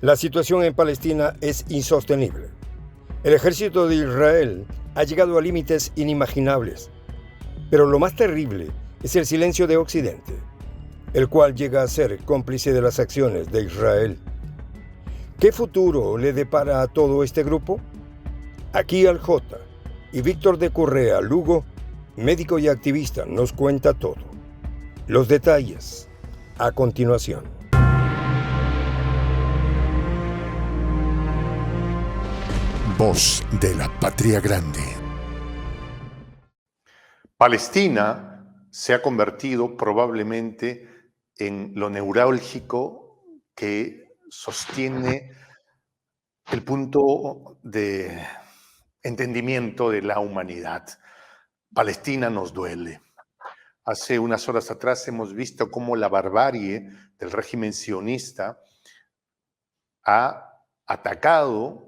La situación en Palestina es insostenible. El ejército de Israel ha llegado a límites inimaginables. Pero lo más terrible es el silencio de Occidente, el cual llega a ser cómplice de las acciones de Israel. ¿Qué futuro le depara a todo este grupo? Aquí Al J y Víctor de Correa Lugo, médico y activista, nos cuenta todo. Los detalles a continuación. Voz de la Patria Grande. Palestina se ha convertido probablemente en lo neurálgico que sostiene el punto de entendimiento de la humanidad. Palestina nos duele. Hace unas horas atrás hemos visto cómo la barbarie del régimen sionista ha atacado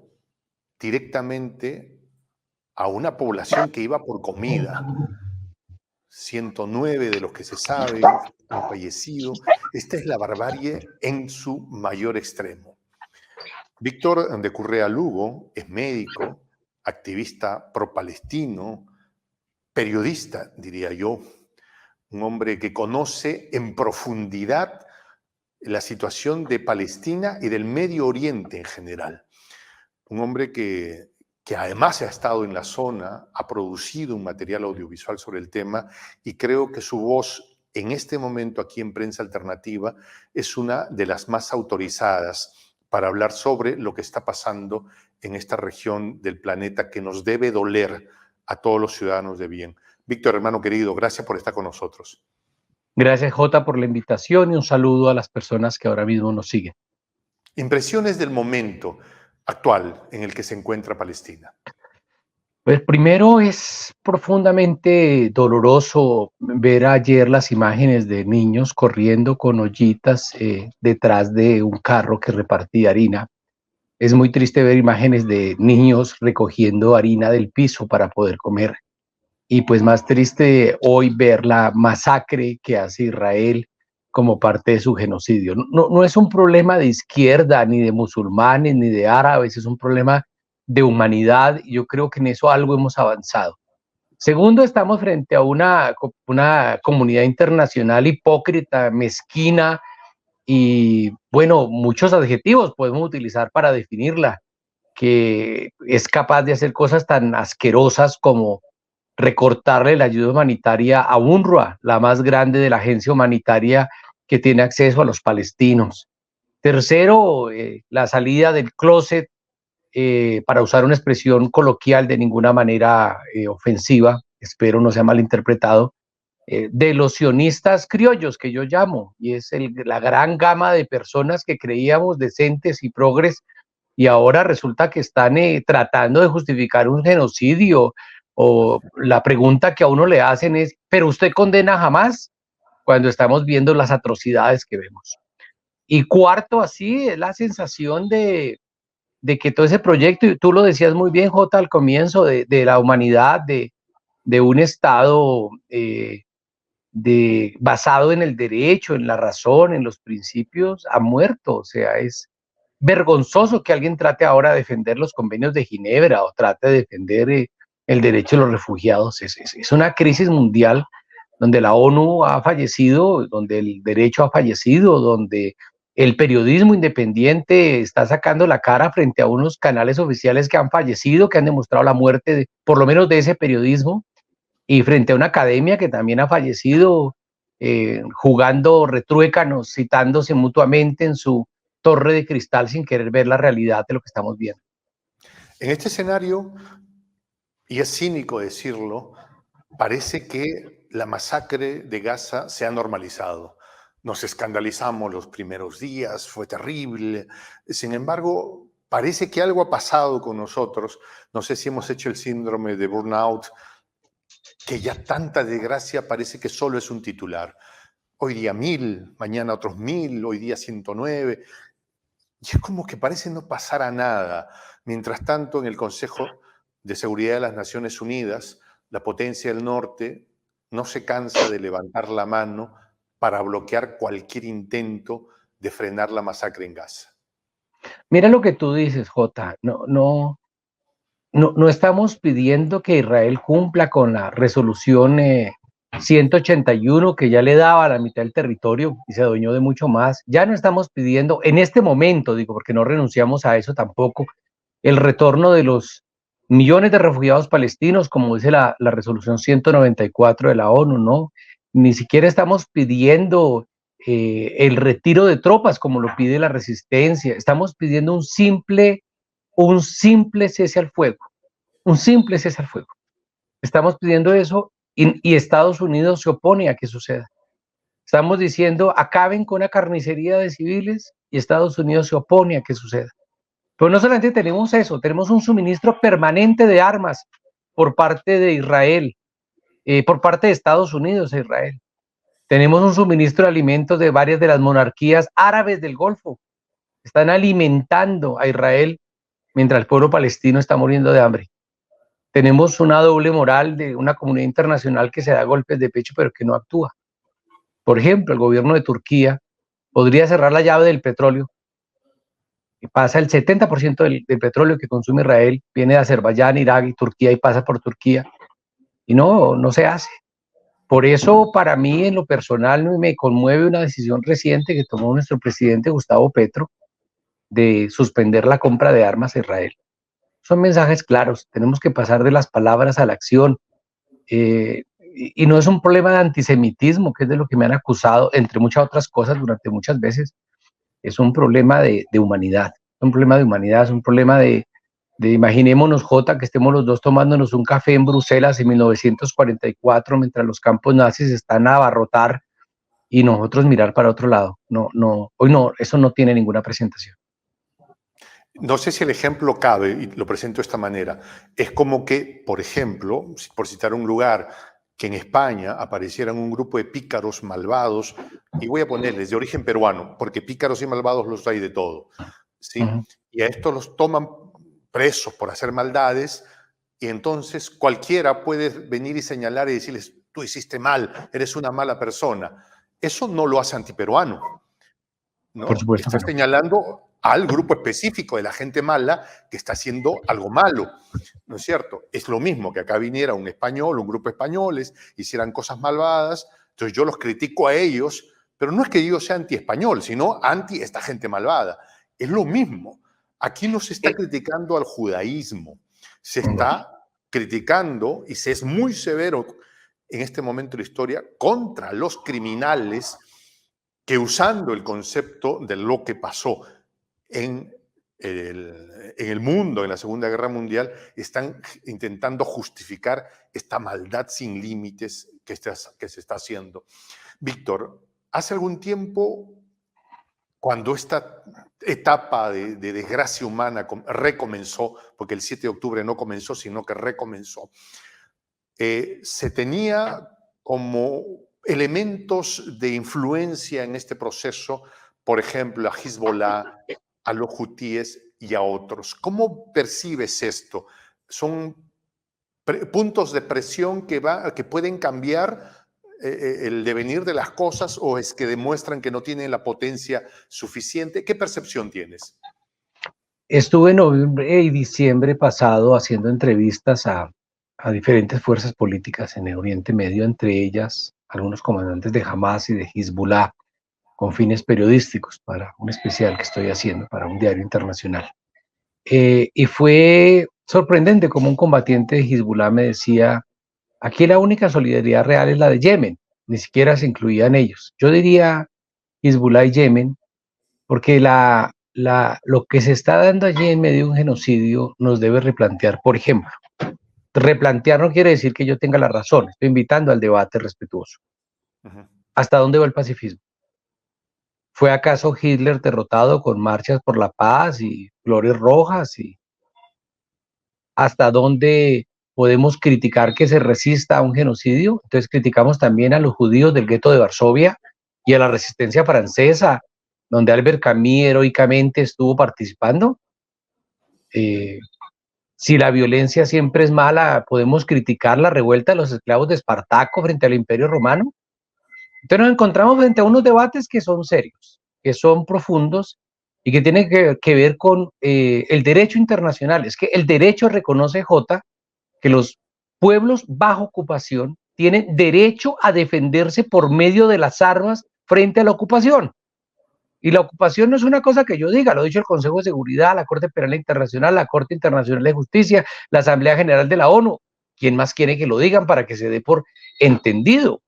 directamente a una población que iba por comida. 109 de los que se sabe han fallecido. Esta es la barbarie en su mayor extremo. Víctor de Correa Lugo es médico, activista pro-palestino, periodista, diría yo, un hombre que conoce en profundidad la situación de Palestina y del Medio Oriente en general. Un hombre que además ha estado en la zona, ha producido un material audiovisual sobre el tema y creo que su voz en este momento aquí en Prensa Alternativa es una de las más autorizadas para hablar sobre lo que está pasando en esta región del planeta que nos debe doler a todos los ciudadanos de bien. Víctor, hermano querido, gracias por estar con nosotros. Gracias, Jota, por la invitación y un saludo a las personas que ahora mismo nos siguen. Impresiones del momento actual en el que se encuentra Palestina. Pues primero es profundamente doloroso ver ayer las imágenes de niños corriendo con ollitas detrás de un carro que repartía harina. Es muy triste ver imágenes de niños recogiendo harina del piso para poder comer. Y pues más triste hoy ver la masacre que hace Israel como parte de su genocidio. No es un problema de izquierda, ni de musulmanes, ni de árabes, es un problema de humanidad, y yo creo que en eso algo hemos avanzado. Segundo, estamos frente a una comunidad internacional hipócrita, mezquina, y bueno, muchos adjetivos podemos utilizar para definirla, que es capaz de hacer cosas tan asquerosas como recortarle la ayuda humanitaria a UNRWA, la más grande de la agencia humanitaria que tiene acceso a los palestinos. Tercero, la salida del closet, para usar una expresión coloquial de ninguna manera ofensiva, espero no sea malinterpretado, de los sionistas criollos que yo llamo, y es la gran gama de personas que creíamos decentes y progres, y ahora resulta que están tratando de justificar un genocidio, o la pregunta que a uno le hacen es, ¿pero usted condena jamás? Cuando estamos viendo las atrocidades que vemos. Y cuarto, así, es la sensación de que todo ese proyecto, y tú lo decías muy bien, Jota, al comienzo, de la humanidad, de un Estado basado en el derecho, en la razón, en los principios, ha muerto. O sea, es vergonzoso que alguien trate ahora de defender los convenios de Ginebra o trate de defender el derecho de los refugiados. Es una crisis mundial donde la ONU ha fallecido, donde el derecho ha fallecido, donde el periodismo independiente está sacando la cara frente a unos canales oficiales que han fallecido, que han demostrado la muerte, por lo menos de ese periodismo, y frente a una academia que también ha fallecido jugando retruécanos, citándose mutuamente en su torre de cristal sin querer ver la realidad de lo que estamos viendo. En este escenario, y es cínico decirlo, parece que la masacre de Gaza se ha normalizado. Nos escandalizamos los primeros días, fue terrible. Sin embargo, parece que algo ha pasado con nosotros. No sé si hemos hecho el síndrome de burnout, que ya tanta desgracia parece que solo es un titular. Hoy día 1000, mañana otros 1000, hoy día 109. Y es como que parece no pasar a nada. Mientras tanto, en el Consejo de Seguridad de las Naciones Unidas, la potencia del norte no se cansa de levantar la mano para bloquear cualquier intento de frenar la masacre en Gaza. Mira lo que tú dices, Jota. No estamos pidiendo que Israel cumpla con la resolución 181 que ya le daba a la mitad del territorio y se adueñó de mucho más. Ya no estamos pidiendo, en este momento, digo, porque no renunciamos a eso tampoco, el retorno de los millones de refugiados palestinos, como dice la resolución 194 de la ONU, ¿no? Ni siquiera estamos pidiendo el retiro de tropas, como lo pide la resistencia. Estamos pidiendo un simple cese al fuego, un simple cese al fuego. Estamos pidiendo eso y Estados Unidos se opone a que suceda. Estamos diciendo acaben con la carnicería de civiles y Estados Unidos se opone a que suceda. Pero no solamente tenemos eso, tenemos un suministro permanente de armas por parte de Israel, por parte de Estados Unidos a Israel. Tenemos un suministro de alimentos de varias de las monarquías árabes del Golfo. Están alimentando a Israel mientras el pueblo palestino está muriendo de hambre. Tenemos una doble moral de una comunidad internacional que se da golpes de pecho pero que no actúa. Por ejemplo, el gobierno de Turquía podría cerrar la llave del petróleo y pasa el 70% del petróleo que consume Israel, viene de Azerbaiyán, Irak y Turquía y pasa por Turquía y no se hace. Por eso, para mí, en lo personal, me conmueve una decisión reciente que tomó nuestro presidente Gustavo Petro de suspender la compra de armas a Israel. Son mensajes claros, tenemos que pasar de las palabras a la acción. Y no es un problema de antisemitismo, que es de lo que me han acusado, entre muchas otras cosas, durante muchas veces. Es un problema de humanidad, es un problema de humanidad, es un problema de imaginémonos, Jota, que estemos los dos tomándonos un café en Bruselas en 1944, mientras los campos nazis están a abarrotar y nosotros mirar para otro lado. Hoy no, eso no tiene ninguna presentación. No sé si el ejemplo cabe, y lo presento de esta manera. Es como que, por ejemplo, por citar un lugar, que en España aparecieran un grupo de pícaros malvados, y voy a ponerles de origen peruano, porque pícaros y malvados los hay de todo, ¿sí? Y a estos los toman presos por hacer maldades, y entonces cualquiera puede venir y señalar y decirles, tú hiciste mal, eres una mala persona. Eso no lo hace antiperuano, ¿no? Por supuesto. Está señalando al grupo específico de la gente mala que está haciendo algo malo, ¿no es cierto? Es lo mismo que acá viniera un español, un grupo de españoles, hicieran cosas malvadas, entonces yo los critico a ellos, pero no es que yo sea anti-español, sino anti esta gente malvada. Es lo mismo. Aquí no se está criticando al judaísmo, se está criticando, y se es muy severo en este momento de la historia, contra los criminales que, usando el concepto de lo que pasó en el mundo, en la Segunda Guerra Mundial, están intentando justificar esta maldad sin límites que se está haciendo. Víctor, hace algún tiempo, cuando esta etapa de desgracia humana recomenzó, porque el 7 de octubre no comenzó, sino que recomenzó, se tenía como elementos de influencia en este proceso, por ejemplo, a Hezbollah, a los hutíes y a otros. ¿Cómo percibes esto? ¿Son puntos de presión que pueden cambiar el devenir de las cosas, o es que demuestran que no tienen la potencia suficiente? ¿Qué percepción tienes? Estuve en noviembre y diciembre pasado haciendo entrevistas a diferentes fuerzas políticas en el Oriente Medio, entre ellas algunos comandantes de Hamas y de Hezbollah, con fines periodísticos, para un especial que estoy haciendo para un diario internacional. Y fue sorprendente como un combatiente de Hezbollah me decía, aquí la única solidaridad real es la de Yemen, ni siquiera se incluían ellos. Yo diría Hezbollah y Yemen, porque lo que se está dando allí en medio de un genocidio nos debe replantear. Por ejemplo, replantear no quiere decir que yo tenga la razón, estoy invitando al debate respetuoso. ¿Hasta dónde va el pacifismo? ¿Fue acaso Hitler derrotado con marchas por la paz y flores rojas? ¿Y hasta dónde podemos criticar que se resista a un genocidio? Entonces criticamos también a los judíos del gueto de Varsovia y a la resistencia francesa, donde Albert Camus heroicamente estuvo participando. Si la violencia siempre es mala, podemos criticar la revuelta de los esclavos de Espartaco frente al Imperio Romano. Entonces nos encontramos frente a unos debates que son serios, que son profundos y que tiene que ver con el derecho internacional. Es que el derecho reconoce, J, que los pueblos bajo ocupación tienen derecho a defenderse por medio de las armas frente a la ocupación. Y la ocupación no es una cosa que yo diga, lo ha dicho el Consejo de Seguridad, la Corte Penal Internacional, la Corte Internacional de Justicia, la Asamblea General de la ONU. ¿Quién más quiere que lo digan para que se dé por entendido?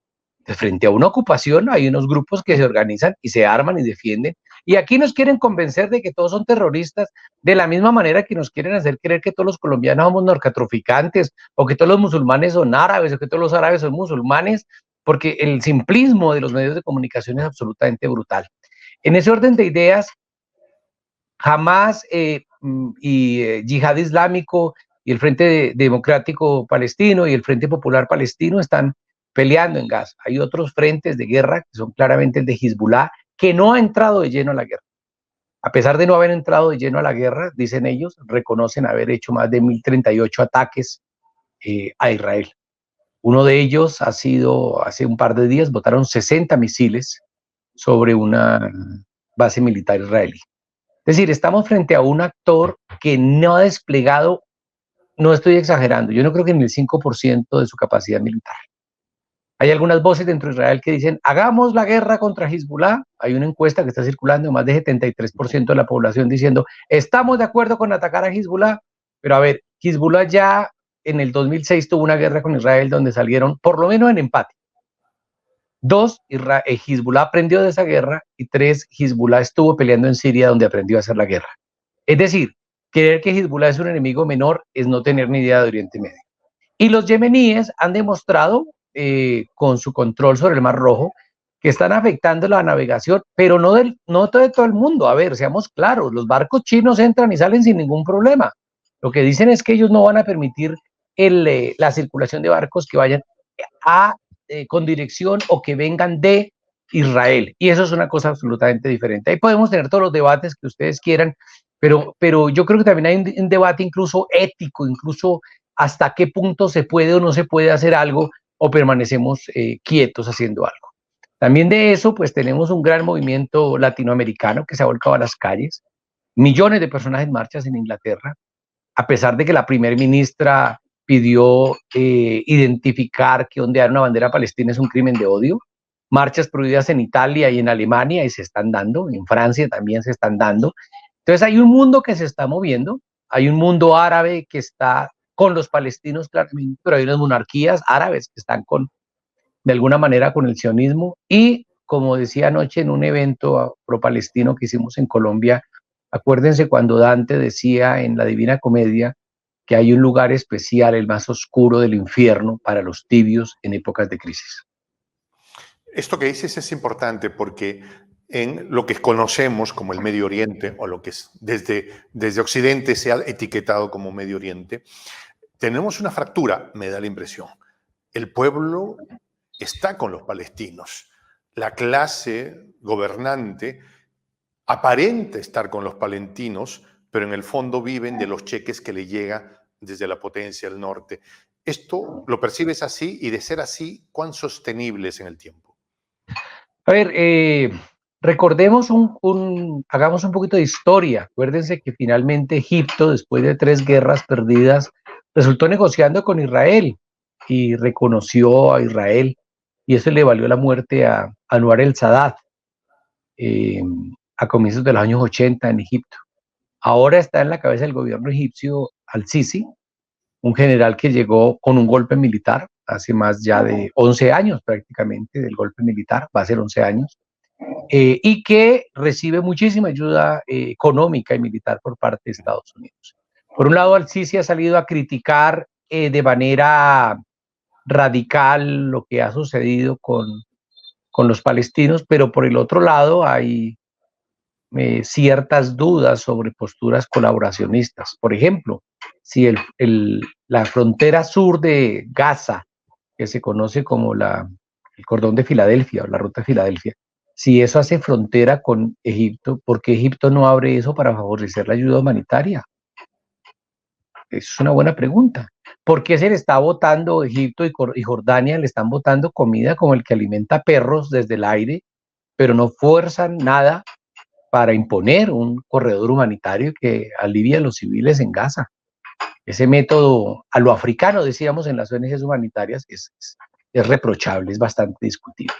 De frente a una ocupación hay unos grupos que se organizan y se arman y defienden. Y aquí nos quieren convencer de que todos son terroristas, de la misma manera que nos quieren hacer creer que todos los colombianos somos narcotraficantes, o que todos los musulmanes son árabes, o que todos los árabes son musulmanes, porque el simplismo de los medios de comunicación es absolutamente brutal. En ese orden de ideas, Hamas Yihad Islámico y el Frente Democrático Palestino y el Frente Popular Palestino están peleando en Gaza. Hay otros frentes de guerra que son claramente el de Hezbollah, que no ha entrado de lleno a la guerra. A pesar de no haber entrado de lleno a la guerra, dicen ellos, reconocen haber hecho más de 1.038 ataques a Israel. Uno de ellos ha sido, hace un par de días, botaron 60 misiles sobre una base militar israelí. Es decir, estamos frente a un actor que no ha desplegado, no estoy exagerando, yo no creo que ni el 5% de su capacidad militar. Hay algunas voces dentro de Israel que dicen, hagamos la guerra contra Hezbollah. Hay una encuesta que está circulando, más de 73% de la población diciendo, estamos de acuerdo con atacar a Hezbollah. Pero a ver, Hezbollah ya en el 2006 tuvo una guerra con Israel donde salieron por lo menos en empate. 2, Hezbollah aprendió de esa guerra, y 3, Hezbollah estuvo peleando en Siria donde aprendió a hacer la guerra. Es decir, creer que Hezbollah es un enemigo menor es no tener ni idea de Oriente Medio. Y los yemeníes han demostrado con su control sobre el Mar Rojo que están afectando la navegación, pero no de todo el mundo. A ver, seamos claros, los barcos chinos entran y salen sin ningún problema. Lo que dicen es que ellos no van a permitir la circulación de barcos que vayan con dirección o que vengan de Israel, y eso es una cosa absolutamente diferente. Ahí podemos tener todos los debates que ustedes quieran, pero yo creo que también hay un debate incluso ético, incluso hasta qué punto se puede o no se puede hacer algo, o permanecemos quietos haciendo algo. También de eso, pues tenemos un gran movimiento latinoamericano que se ha volcado a las calles, millones de personas en marchas en Inglaterra, a pesar de que la primera ministra pidió identificar que ondear una bandera palestina es un crimen de odio. Marchas prohibidas en Italia y en Alemania y se están dando, en Francia también se están dando. Entonces hay un mundo que se está moviendo, hay un mundo árabe que está con los palestinos claramente, pero hay unas monarquías árabes que están de alguna manera con el sionismo, y como decía anoche en un evento pro-palestino que hicimos en Colombia, acuérdense cuando Dante decía en la Divina Comedia que hay un lugar especial, el más oscuro del infierno, para los tibios en épocas de crisis. Esto que dices es importante porque en lo que conocemos como el Medio Oriente, o lo que desde Occidente se ha etiquetado como Medio Oriente, tenemos una fractura, me da la impresión. El pueblo está con los palestinos. La clase gobernante aparenta estar con los palestinos, pero en el fondo viven de los cheques que le llegan desde la potencia del norte. ¿Esto lo percibes así? Y de ser así, ¿cuán sostenible es en el tiempo? A ver, recordemos hagamos un poquito de historia. Acuérdense que finalmente Egipto, después de 3 guerras perdidas, resultó negociando con Israel y reconoció a Israel, y eso le valió la muerte a Anwar el-Sadat a comienzos de los años 80 en Egipto. Ahora está en la cabeza del gobierno egipcio al-Sisi, un general que llegó con un golpe militar hace más ya de 11 años prácticamente del golpe militar, va a ser 11 años, y que recibe muchísima ayuda económica y militar por parte de Estados Unidos. Por un lado, al-Sisi ha salido a criticar de manera radical lo que ha sucedido con los palestinos, pero por el otro lado hay ciertas dudas sobre posturas colaboracionistas. Por ejemplo, si la frontera sur de Gaza, que se conoce como el cordón de Filadelfia o la ruta de Filadelfia, si eso hace frontera con Egipto, ¿por qué Egipto no abre eso para favorecer la ayuda humanitaria? Es una buena pregunta. ¿Por qué se le está botando Egipto y Jordania, le están botando comida como el que alimenta perros desde el aire, pero no fuerzan nada para imponer un corredor humanitario que alivie a los civiles en Gaza. Ese método a lo africano, decíamos en las ONGs humanitarias, es reprochable, es bastante discutible.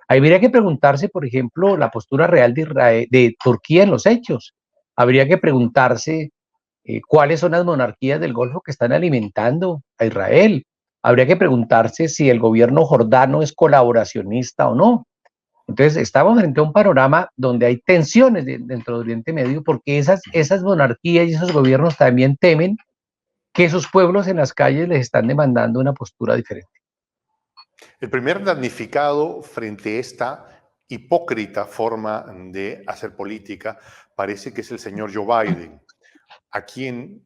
Habría que preguntarse, por ejemplo, la postura real de Turquía en los hechos. Habría que preguntarse cuáles son las monarquías del Golfo que están alimentando a Israel. Habría que preguntarse si el gobierno jordano es colaboracionista o no. Entonces, estamos frente a un panorama donde hay tensiones dentro del Oriente Medio, porque esas monarquías y esos gobiernos también temen que sus pueblos en las calles les están demandando una postura diferente. El primer damnificado frente a esta hipócrita forma de hacer política parece que es el señor Joe Biden, a quien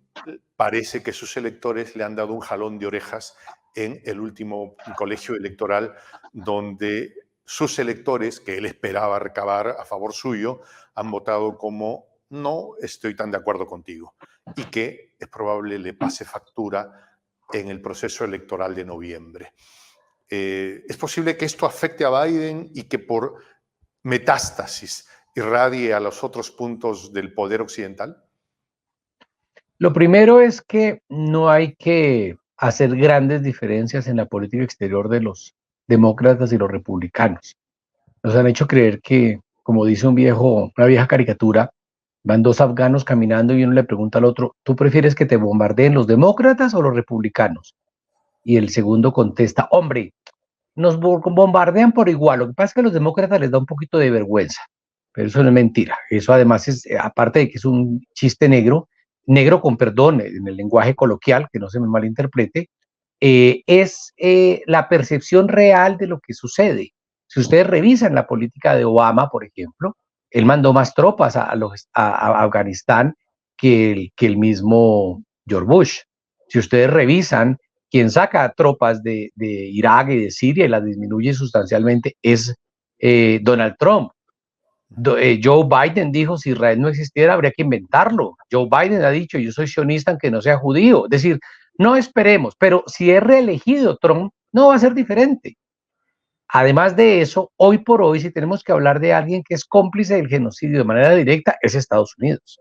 parece que sus electores le han dado un jalón de orejas en el último colegio electoral, donde sus electores, que él esperaba recabar a favor suyo, han votado como no estoy tan de acuerdo contigo, y que es probable le pase factura en el proceso electoral de noviembre. ¿Es posible que esto afecte a Biden y que por metástasis irradie a los otros puntos del poder occidental? Lo primero es que no hay que hacer grandes diferencias en la política exterior de los demócratas y los republicanos. Nos han hecho creer que, como dice una vieja caricatura, van dos afganos caminando y uno le pregunta al otro, ¿tú prefieres que te bombardeen los demócratas o los republicanos? Y el segundo contesta, hombre, nos bombardean por igual, lo que pasa es que a los demócratas les da un poquito de vergüenza, pero eso no es mentira. Eso además es, aparte de que es un chiste negro con perdón en el lenguaje coloquial, que no se me malinterprete, es la percepción real de lo que sucede. Si ustedes revisan la política de Obama, por ejemplo, él mandó más tropas a Afganistán que el mismo George Bush. Si ustedes revisan, quien saca tropas de Irak y de Siria y las disminuye sustancialmente es Donald Trump. Joe Biden dijo, si Israel no existiera, habría que inventarlo. Joe Biden ha dicho, yo soy sionista aunque no sea judío. Es decir, no esperemos, pero si es reelegido Trump, no va a ser diferente. Además de eso, hoy por hoy, si tenemos que hablar de alguien que es cómplice del genocidio de manera directa, es Estados Unidos.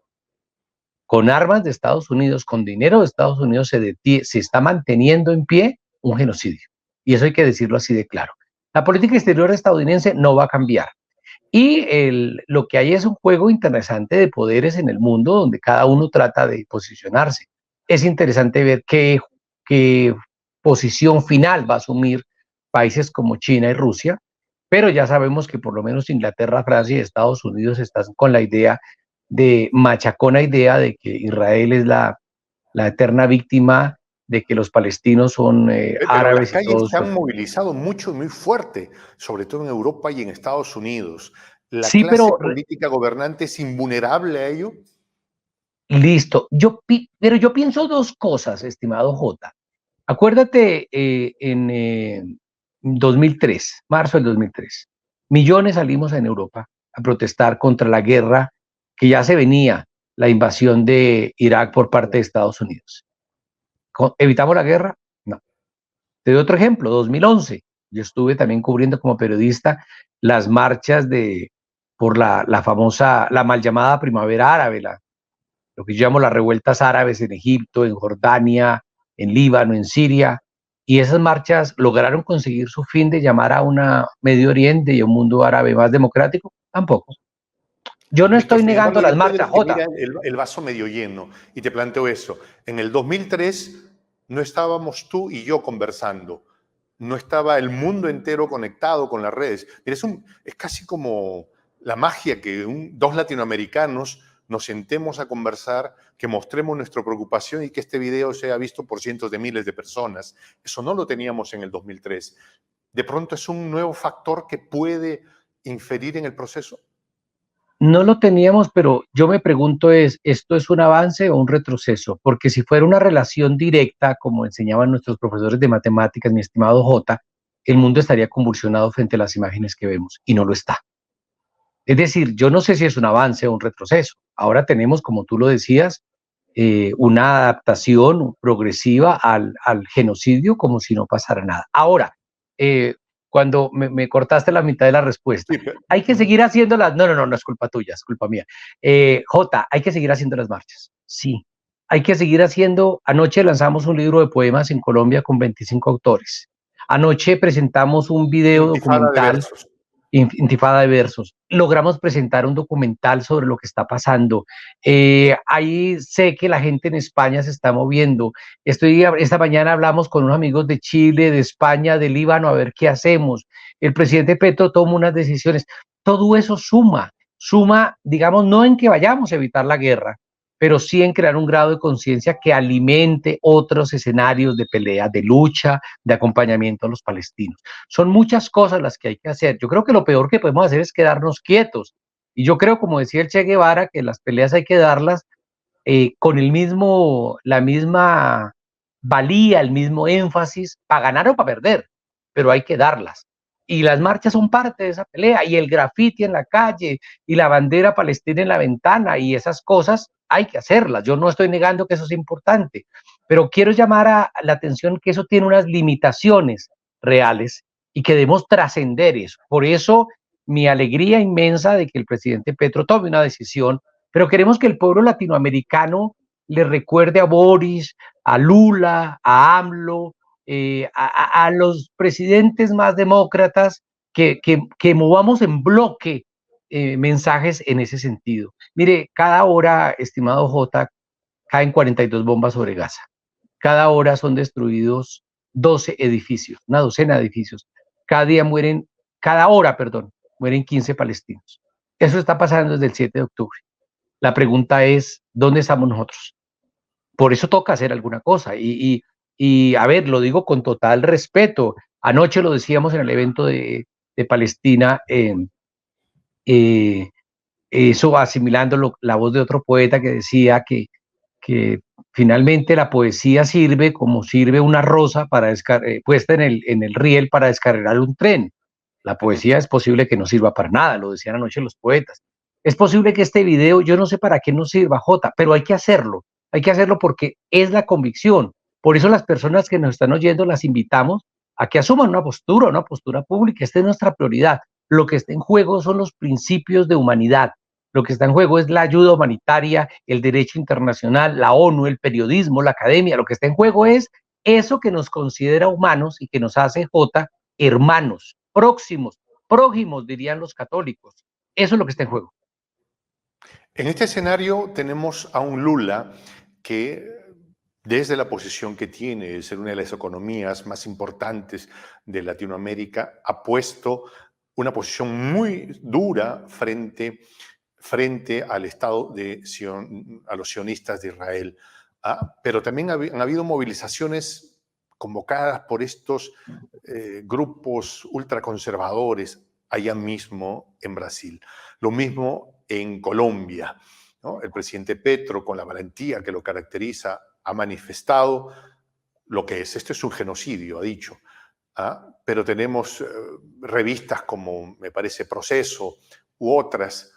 Con armas de Estados Unidos, con dinero de Estados Unidos, se está manteniendo en pie un genocidio. Y eso hay que decirlo así de claro. La política exterior estadounidense no va a cambiar. Y lo que hay es un juego interesante de poderes en el mundo donde cada uno trata de posicionarse. Es interesante ver qué posición final va a asumir países como China y Rusia, pero ya sabemos que por lo menos Inglaterra, Francia y Estados Unidos están con la idea machacona idea de que Israel es la eterna víctima, de que los palestinos son árabes. Las calles se han movilizado mucho y muy fuerte, sobre todo en Europa y en Estados Unidos. ¿La clase política gobernante es invulnerable a ello? Listo. Pero yo pienso dos cosas, estimado J. Acuérdate, en 2003, marzo del 2003, millones salimos en Europa a protestar contra la guerra que ya se venía, la invasión de Irak por parte de Estados Unidos. ¿Evitamos la guerra? No. Te doy otro ejemplo, 2011. Yo estuve también cubriendo como periodista las marchas por la mal llamada primavera árabe, lo que yo llamo las revueltas árabes en Egipto, en Jordania, en Líbano, en Siria. Y esas marchas lograron conseguir su fin de llamar a un Medio Oriente y un mundo árabe más democrático. Tampoco. Yo no estoy negando las marchas, Jota. Mira el vaso medio lleno y te planteo eso. En el 2003 no estábamos tú y yo conversando. No estaba el mundo entero conectado con las redes. Mira, es casi como la magia que dos latinoamericanos nos sentemos a conversar, que mostremos nuestra preocupación y que este video sea visto por cientos de miles de personas. Eso no lo teníamos en el 2003. ¿De pronto es un nuevo factor que puede inferir en el proceso? No lo teníamos, pero yo me pregunto ¿esto es un avance o un retroceso? Porque si fuera una relación directa, como enseñaban nuestros profesores de matemáticas, mi estimado J, el mundo estaría convulsionado frente a las imágenes que vemos, y no lo está. Es decir, yo no sé si es un avance o un retroceso. Ahora tenemos, como tú lo decías, una adaptación progresiva al genocidio como si no pasara nada. Ahora, cuando me cortaste la mitad de la respuesta. Sí, pero, Hay que seguir haciendo las... No es culpa tuya, es culpa mía. Jota, hay que seguir haciendo las marchas. Sí, hay que seguir haciendo... Anoche lanzamos un libro de poemas en Colombia con 25 autores. Anoche presentamos un video intifada de documental, versos. Intifada de versos. Logramos presentar un documental sobre lo que está pasando. Ahí sé que la gente en España se está moviendo. Esta mañana hablamos con unos amigos de Chile, de España, de Líbano, a ver qué hacemos. El presidente Petro toma unas decisiones. Todo eso suma, digamos, no en que vayamos a evitar la guerra, pero sí en crear un grado de conciencia que alimente otros escenarios de pelea, de lucha, de acompañamiento a los palestinos. Son muchas cosas las que hay que hacer. Yo creo que lo peor que podemos hacer es quedarnos quietos. Y yo creo, como decía el Che Guevara, que las peleas hay que darlas con la misma valía, el mismo énfasis, para ganar o para perder, pero hay que darlas. Y las marchas son parte de esa pelea, y el grafiti en la calle, y la bandera palestina en la ventana, y esas cosas hay que hacerlas. Yo no estoy negando que eso es importante, pero quiero llamar a la atención que eso tiene unas limitaciones reales y que debemos trascender eso. Por eso mi alegría inmensa de que el presidente Petro tome una decisión, pero queremos que el pueblo latinoamericano le recuerde a Boris, a Lula, a AMLO, a los presidentes más demócratas, que movamos en bloque mensajes en ese sentido. Mire, cada hora, estimado J, caen 42 bombas sobre Gaza. Cada hora son destruidos 12 edificios, una docena de edificios. Cada hora, mueren 15 palestinos. Eso está pasando desde el 7 de octubre. La pregunta es, ¿dónde estamos nosotros? Por eso toca hacer alguna cosa. Y a ver, lo digo con total respeto. Anoche lo decíamos en el evento de Palestina, eso asimilando la voz de otro poeta que decía que finalmente la poesía sirve como sirve una rosa puesta en el riel para descargar un tren. La poesía es posible que no sirva para nada, lo decían anoche los poetas. Es posible que este video, yo no sé para qué nos sirva, Jota, pero hay que hacerlo porque es la convicción. Por eso las personas que nos están oyendo las invitamos a que asuman una postura pública. Esta es nuestra prioridad. Lo que está en juego son los principios de humanidad. Lo que está en juego es la ayuda humanitaria, el derecho internacional, la ONU, el periodismo, la academia. Lo que está en juego es eso que nos considera humanos y que nos hace, hermanos, prójimos, dirían los católicos. Eso es lo que está en juego. En este escenario tenemos a un Lula que, desde la posición que tiene de ser una de las economías más importantes de Latinoamérica, ha puesto una posición muy dura frente al Estado a los sionistas de Israel. Pero también han habido movilizaciones convocadas por estos grupos ultraconservadores allá mismo en Brasil. Lo mismo en Colombia, ¿no? El presidente Petro, con la valentía que lo caracteriza, ha manifestado lo que es. Esto es un genocidio, ha dicho. Pero tenemos revistas como, me parece, Proceso u otras,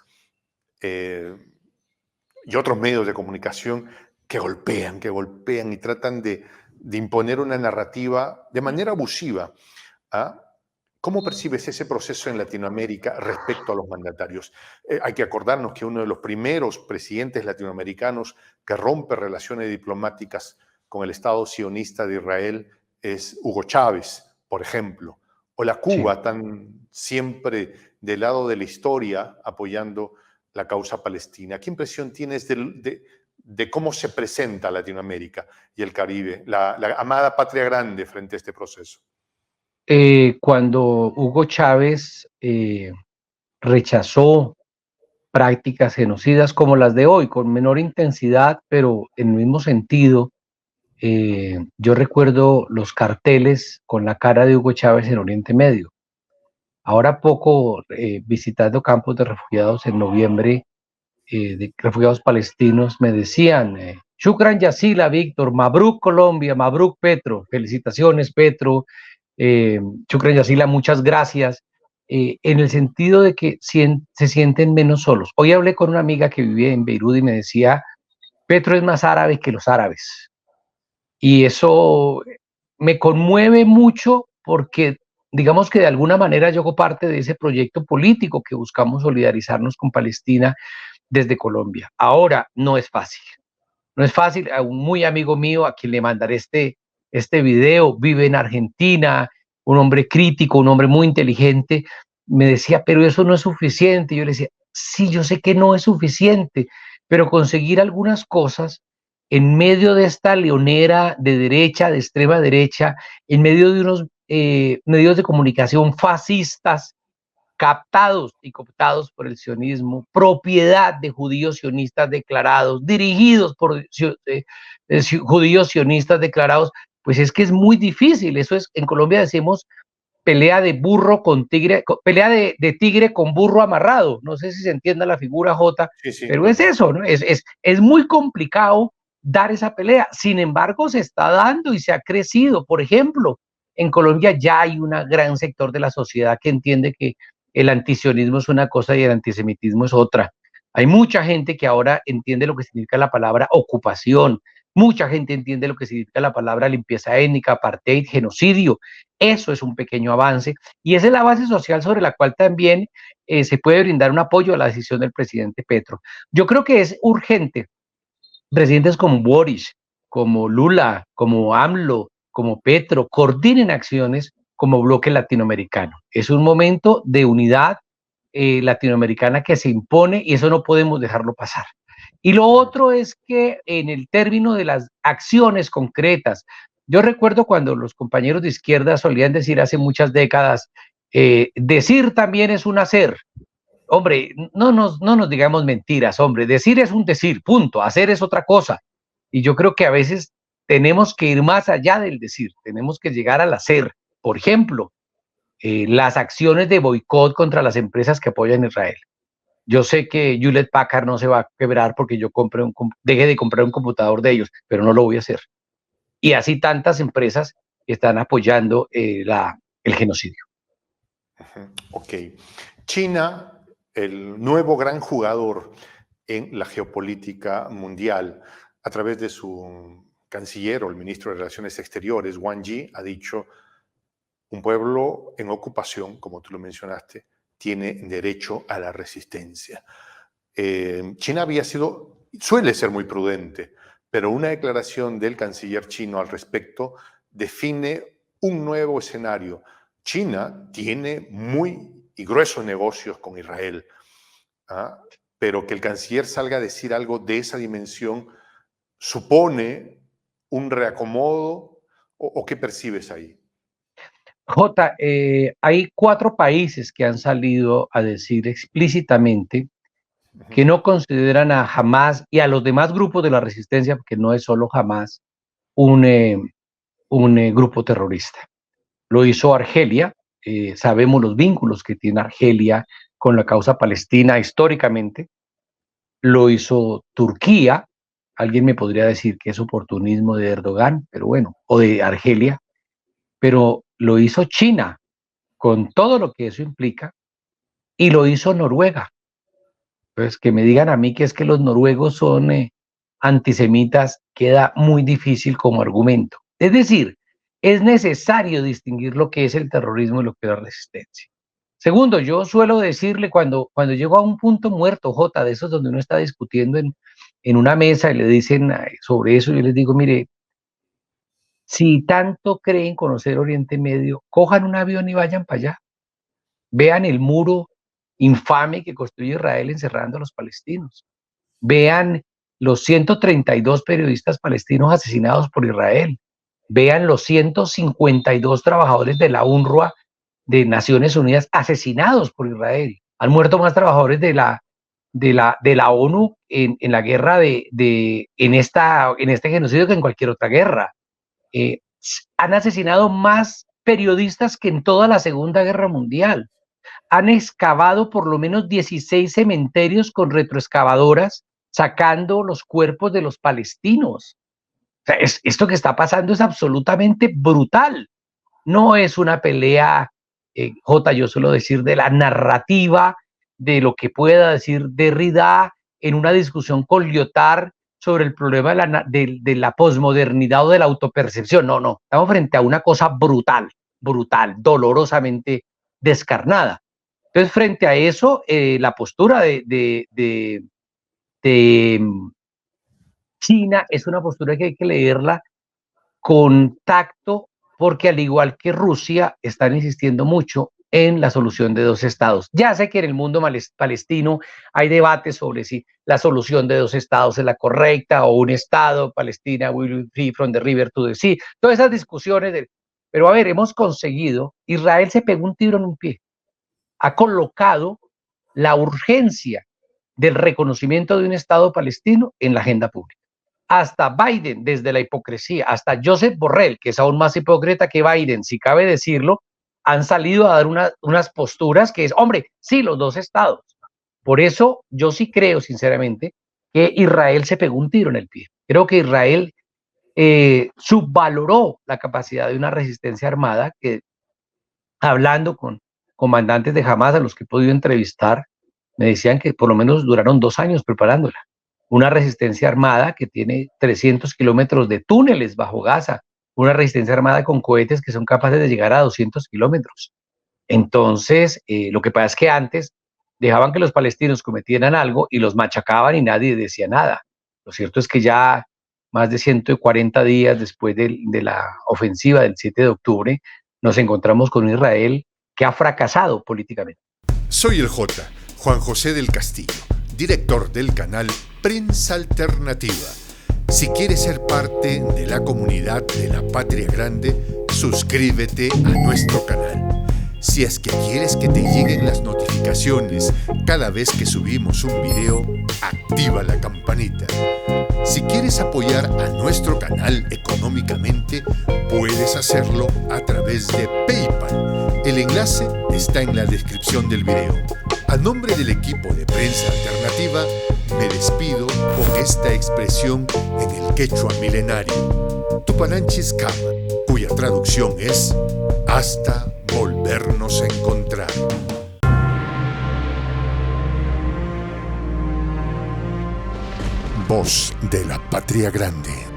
y otros medios de comunicación que golpean y tratan de imponer una narrativa de manera abusiva. ¿Cómo percibes ese proceso en Latinoamérica respecto a los mandatarios? Hay que acordarnos que uno de los primeros presidentes latinoamericanos que rompe relaciones diplomáticas con el Estado sionista de Israel es Hugo Chávez, por ejemplo, o la Cuba, sí, tan siempre del lado de la historia apoyando la causa palestina. ¿Qué impresión tienes de cómo se presenta Latinoamérica y el Caribe, la amada patria grande, frente a este proceso? Cuando Hugo Chávez rechazó prácticas genocidas como las de hoy, con menor intensidad, pero en el mismo sentido, yo recuerdo los carteles con la cara de Hugo Chávez en Oriente Medio. Ahora poco, visitando campos de refugiados en noviembre, de refugiados palestinos, me decían, Shukran Yasila, Víctor, Mabruk Colombia, Mabruk Petro, felicitaciones Petro, Shukran Yasila, muchas gracias, en el sentido de que se sienten menos solos. Hoy hablé con una amiga que vivía en Beirut y me decía, Petro es más árabe que los árabes. Y eso me conmueve mucho porque digamos que de alguna manera yo hago parte de ese proyecto político que buscamos solidarizarnos con Palestina desde Colombia. Ahora, no es fácil. No es fácil. A un muy amigo mío a quien le mandaré este video, vive en Argentina, un hombre crítico, un hombre muy inteligente, me decía, pero eso no es suficiente. Yo le decía, sí, yo sé que no es suficiente, pero conseguir algunas cosas en medio de esta leonera de derecha, de extrema derecha, en medio de unos medios de comunicación fascistas, captados y cooptados por el sionismo, propiedad de judíos sionistas declarados, dirigidos por judíos sionistas declarados, pues es que es muy difícil. Eso es, en Colombia decimos, pelea de burro con tigre, pelea de tigre con burro amarrado. No sé si se entienda la figura, J, Sí, sí, pero es eso, ¿no? Es muy complicado dar esa pelea. Sin embargo, se está dando y se ha crecido. Por ejemplo, en Colombia ya hay un gran sector de la sociedad que entiende que el antisionismo es una cosa y el antisemitismo es otra. Hay mucha gente que ahora entiende lo que significa la palabra ocupación, mucha gente entiende lo que significa la palabra limpieza étnica, apartheid, genocidio. Eso es un pequeño avance y esa es la base social sobre la cual también se puede brindar un apoyo a la decisión del presidente Petro. Yo creo que es urgente. Presidentes como Boris, como Lula, como AMLO, como Petro, coordinen acciones como bloque latinoamericano. Es un momento de unidad latinoamericana que se impone y eso no podemos dejarlo pasar. Y lo otro es que en el término de las acciones concretas, yo recuerdo cuando los compañeros de izquierda solían decir hace muchas décadas, decir también es un hacer. Hombre, no nos digamos mentiras, hombre, decir es un decir, punto, hacer es otra cosa. Y yo creo que a veces tenemos que ir más allá del decir, tenemos que llegar al hacer. Por ejemplo, las acciones de boicot contra las empresas que apoyan a Israel. Yo sé que Hewlett Packard no se va a quebrar porque yo deje de comprar un computador de ellos, pero no lo voy a hacer. Y así tantas empresas están apoyando el genocidio. Ok. China, el nuevo gran jugador en la geopolítica mundial, a través de su canciller o el ministro de Relaciones Exteriores, Wang Yi, ha dicho: un pueblo en ocupación, como tú lo mencionaste, tiene derecho a la resistencia. China suele ser muy prudente, pero una declaración del canciller chino al respecto define un nuevo escenario. China tiene muy y gruesos negocios con Israel, pero que el canciller salga a decir algo de esa dimensión supone un reacomodo, o ¿qué percibes ahí? J, hay 4 países que han salido a decir explícitamente que no consideran a Hamas y a los demás grupos de la resistencia, porque no es solo Hamas, un grupo terrorista. Lo hizo Argelia, sabemos los vínculos que tiene Argelia con la causa palestina históricamente. Lo hizo Turquía, alguien me podría decir que es oportunismo de Erdogan, pero bueno, o de Argelia, pero lo hizo China, con todo lo que eso implica, y lo hizo Noruega. Pues que me digan a mí que es que los noruegos son antisemitas, queda muy difícil como argumento. Es decir, es necesario distinguir lo que es el terrorismo y lo que es la resistencia. Segundo, yo suelo decirle cuando llego a un punto muerto, J, de esos donde uno está discutiendo en una mesa y le dicen sobre eso, yo les digo, mire, si tanto creen conocer Oriente Medio, cojan un avión y vayan para allá. Vean el muro infame que construye Israel encerrando a los palestinos. Vean los 132 periodistas palestinos asesinados por Israel. Vean los 152 trabajadores de la UNRWA de Naciones Unidas asesinados por Israel. Han muerto más trabajadores de la ONU en la guerra en este genocidio que en cualquier otra guerra. Han asesinado más periodistas que en toda la Segunda Guerra Mundial. Han excavado por lo menos 16 cementerios con retroexcavadoras sacando los cuerpos de los palestinos. O sea, esto que está pasando es absolutamente brutal. No es una pelea, J, yo suelo decir, de la narrativa, de lo que pueda decir Derrida en una discusión con Lyotard sobre el problema de la posmodernidad o de la autopercepción. No, estamos frente a una cosa brutal, brutal, dolorosamente descarnada. Entonces, frente a eso, la postura de China es una postura que hay que leerla con tacto, porque al igual que Rusia, están insistiendo mucho en la solución de dos estados. Ya sé que en el mundo palestino hay debates sobre si la solución de dos estados es la correcta o un estado, Palestina will be free from the river to the sea, todas esas discusiones. Pero a ver, hemos conseguido, Israel se pegó un tiro en un pie, ha colocado la urgencia del reconocimiento de un estado palestino en la agenda pública. Hasta Biden, desde la hipocresía, hasta Josep Borrell, que es aún más hipócrita que Biden, si cabe decirlo, han salido a dar unas posturas que es, hombre, sí, los dos estados. Por eso yo sí creo, sinceramente, que Israel se pegó un tiro en el pie. Creo que Israel subvaloró la capacidad de una resistencia armada que, hablando con comandantes de Hamas a los que he podido entrevistar, me decían que por lo menos duraron 2 años preparándola. Una resistencia armada que tiene 300 kilómetros de túneles bajo Gaza, una resistencia armada con cohetes que son capaces de llegar a 200 kilómetros. Entonces, lo que pasa es que antes dejaban que los palestinos cometieran algo y los machacaban y nadie decía nada. Lo cierto es que ya más de 140 días después de la ofensiva del 7 de octubre, nos encontramos con Israel que ha fracasado políticamente. Soy el J, Juan José del Castillo, director del canal Prensa Alternativa. Si quieres ser parte de la comunidad de la Patria Grande, suscríbete a nuestro canal. Si es que quieres que te lleguen las notificaciones cada vez que subimos un video, activa la campanita. Si quieres apoyar a nuestro canal económicamente, puedes hacerlo a través de PayPal. El enlace está en la descripción del video. A nombre del equipo de Prensa Alternativa, me despido con esta expresión en el quechua milenario, Tupananchis Kama, cuya traducción es hasta volvernos a encontrar. Voz de la Patria Grande.